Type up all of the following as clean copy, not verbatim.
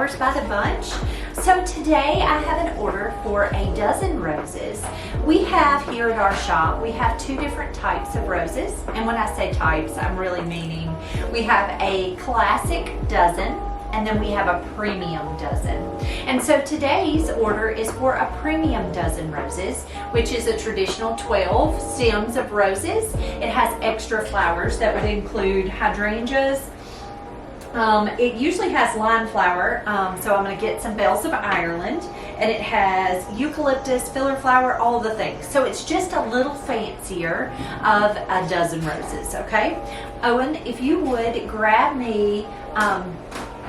flowers by the bunch. So today I have an order for a dozen roses. We have here at our shop, we have two different types of roses. And when I say types, I'm really meaning we have a classic dozen and then we have a premium dozen. And so today's order is for a premium dozen roses, which is a traditional 12 stems of roses. It has extra flowers that would include hydrangeas. It usually has line flower, so I'm going to get some bells of Ireland, and it has eucalyptus, filler flower, all the things. So it's just a little fancier of a dozen roses, okay? Owen, if you would grab me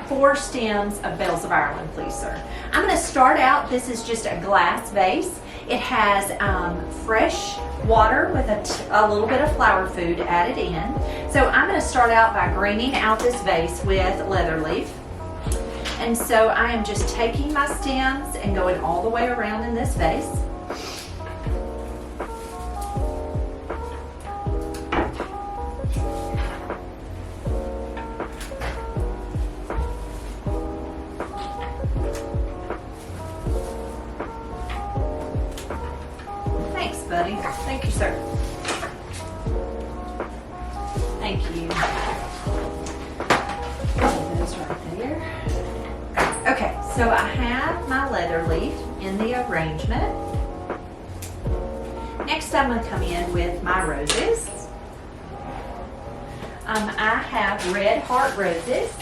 4 stems of bells of Ireland, please, sir. I'm going to start out, this is just a glass vase. It has fresh water with a little bit of flower food added in. So I'm going to start out by greening out this vase with leather leaf. And so I am just taking my stems and going all the way around in this vase. Buddy. Thank you, sir. Thank you. Those right there. Okay, so I have my leather leaf in the arrangement. Next, I'm going to come in with my roses. I have red heart roses.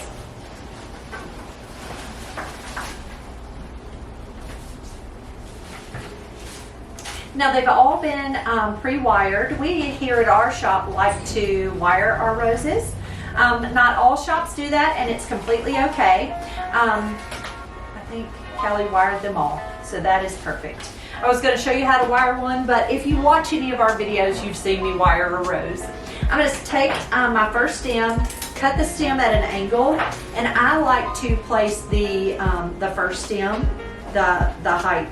Now they've all been pre-wired. We here at our shop like to wire our roses. Not all shops do that, and it's completely okay. I think Kelly wired them all, so that is perfect. I was going to show you how to wire one, but if you watch any of our videos, you've seen me wire a rose. I'm going to take my first stem, cut the stem at an angle, and I like to place the first stem the height.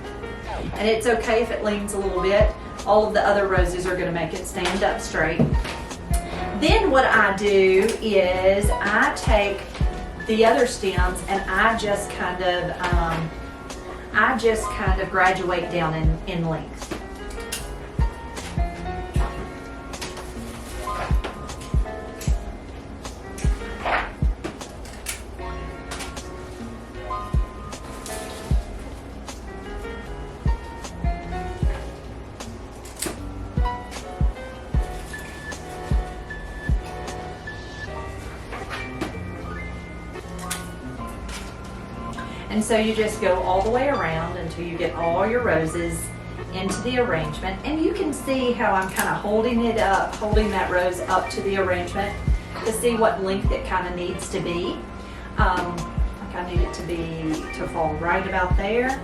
And it's okay if it leans a little bit. All of the other roses are going to make it stand up straight. Then what I do is I take the other stems and I just kind of graduate down in length. And so you just go all the way around until you get all your roses into the arrangement. And you can see how I'm kind of holding it up, holding that rose up to the arrangement to see what length it kind of needs to be. Like I need it to fall right about there.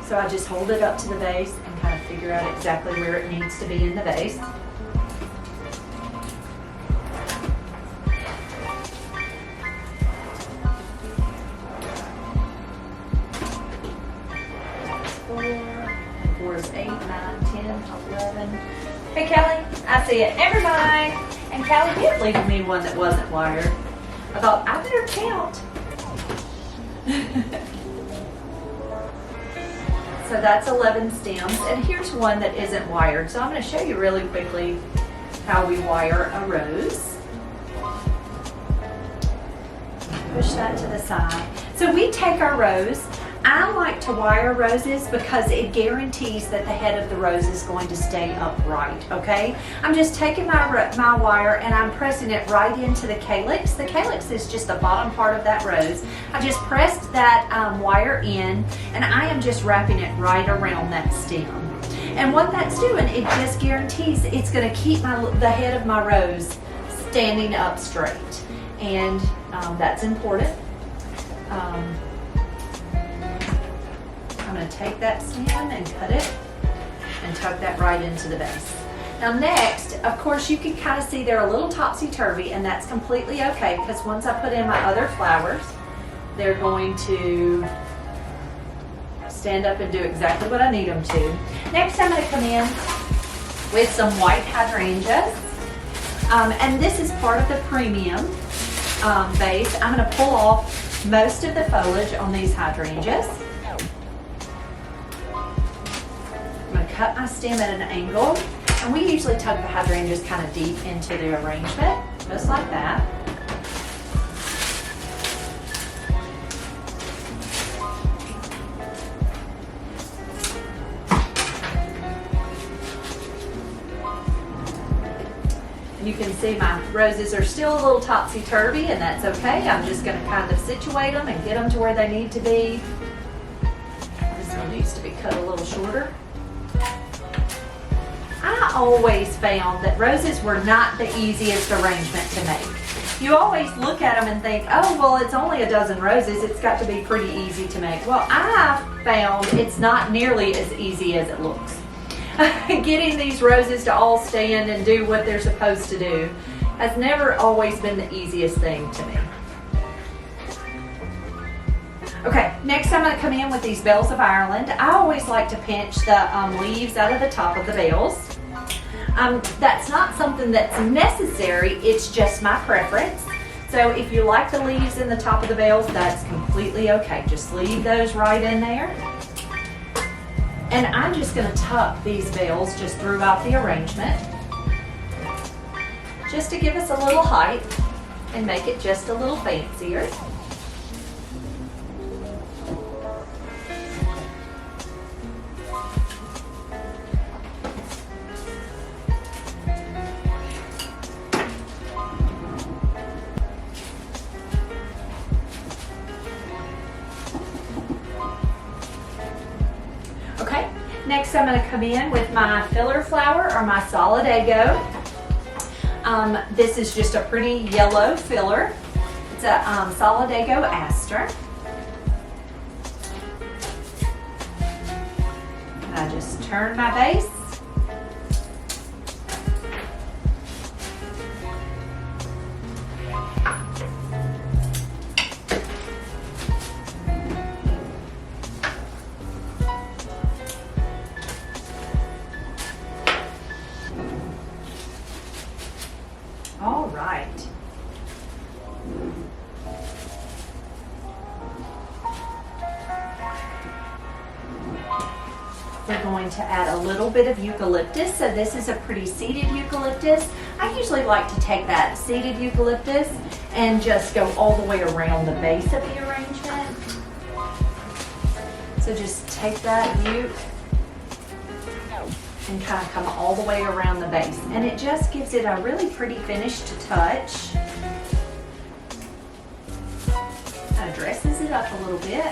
So I just hold it up to the vase and kind of figure out exactly where it needs to be in the vase. Four is 8, 9, 10, 11. Hey Kelly, I see it. Never mind. And Kelly did leave me one that wasn't wired. I thought I better count. So that's 11 stems. And here's one that isn't wired. So I'm going to show you really quickly how we wire a rose. Push that to the side. So we take our rose. I like to wire roses because it guarantees that the head of the rose is going to stay upright, okay? I'm just taking my wire and I'm pressing it right into the calyx. The calyx is just the bottom part of that rose. I just pressed that wire in and I am just wrapping it right around that stem. And what that's doing, it just guarantees it's going to keep the head of my rose standing up straight. And that's important. I'm going to take that stem and cut it and tuck that right into the vase. Now next, of course, you can kind of see they're a little topsy-turvy, and that's completely okay because once I put in my other flowers, they're going to stand up and do exactly what I need them to. Next, I'm going to come in with some white hydrangeas. And this is part of the premium base. I'm going to pull off most of the foliage on these hydrangeas. I'm going to cut my stem at an angle, and we usually tuck the hydrangeas kind of deep into the arrangement, just like that. You can see my roses are still a little topsy-turvy, and that's okay. I'm just going to kind of situate them and get them to where they need to be. This one needs to be cut a little shorter. I always found that roses were not the easiest arrangement to make. You always look at them and think, oh, well, it's only a dozen roses. It's got to be pretty easy to make. Well, I found it's not nearly as easy as it looks. Getting these roses to all stand and do what they're supposed to do has never always been the easiest thing to me. Okay, next I'm going to come in with these bells of Ireland. I always like to pinch the leaves out of the top of the bells. That's not something that's necessary, it's just my preference. So if you like the leaves in the top of the bells, that's completely okay. Just leave those right in there. And I'm just going to tuck these bells just throughout the arrangement, just to give us a little height and make it just a little fancier. Okay, next I'm going to come in with my filler flower or my solidago. This is just a pretty yellow filler. It's a solidago aster. And I just turn my base. All right. We're going to add a little bit of eucalyptus. So this is a pretty seeded eucalyptus. I usually like to take that seeded eucalyptus and just go all the way around the base of the arrangement. So just take that euc and kind of come all the way around the base. And it just gives it a really pretty finish to touch. Kind of dresses it up a little bit.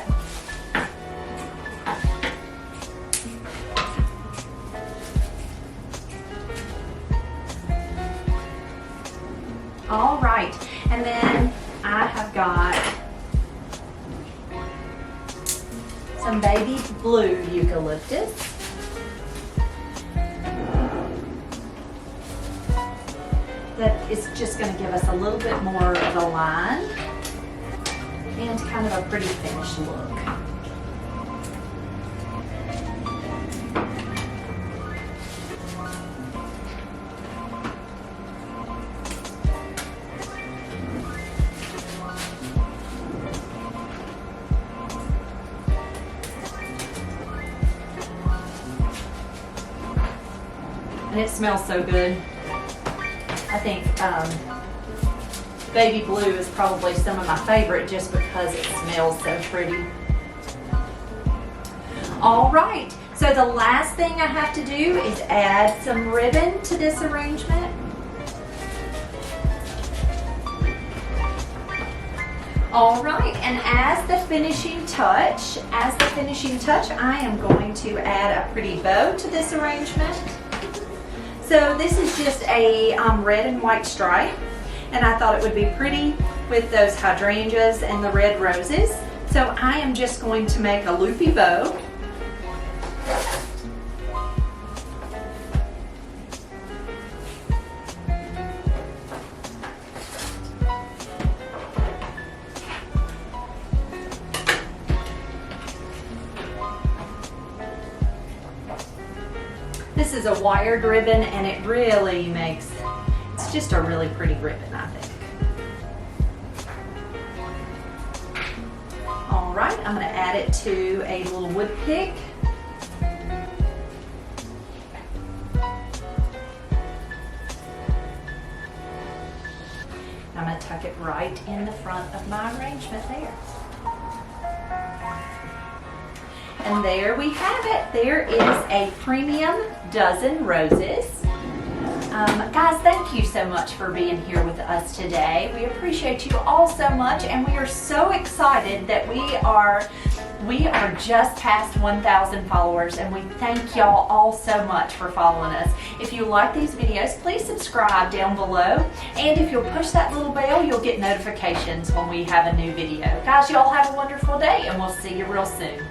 All right, and then I have got some baby blue eucalyptus. That is just going to give us a little bit more of a line and kind of a pretty finished look. And it smells so good. I think baby blue is probably some of my favorite just because it smells so pretty. All right, so the last thing I have to do is add some ribbon to this arrangement. All right, and as the finishing touch, I am going to add a pretty bow to this arrangement. So this is just a red and white stripe, and I thought it would be pretty with those hydrangeas and the red roses. So I am just going to make a loopy bow. This is a wired ribbon, and it really makes, it's just a really pretty ribbon, I think. I'm going to add it to a little wood pick. I'm going to tuck it right in the front of my arrangement there. And there we have it. There is a premium dozen roses. Guys, thank you so much for being here with us today. We appreciate you all so much, and we are so excited that we are just past 1,000 followers, and we thank y'all all so much for following us. If you like these videos, please subscribe down below, and if you'll push that little bell, you'll get notifications when we have a new video. Guys, y'all have a wonderful day, and we'll see you real soon.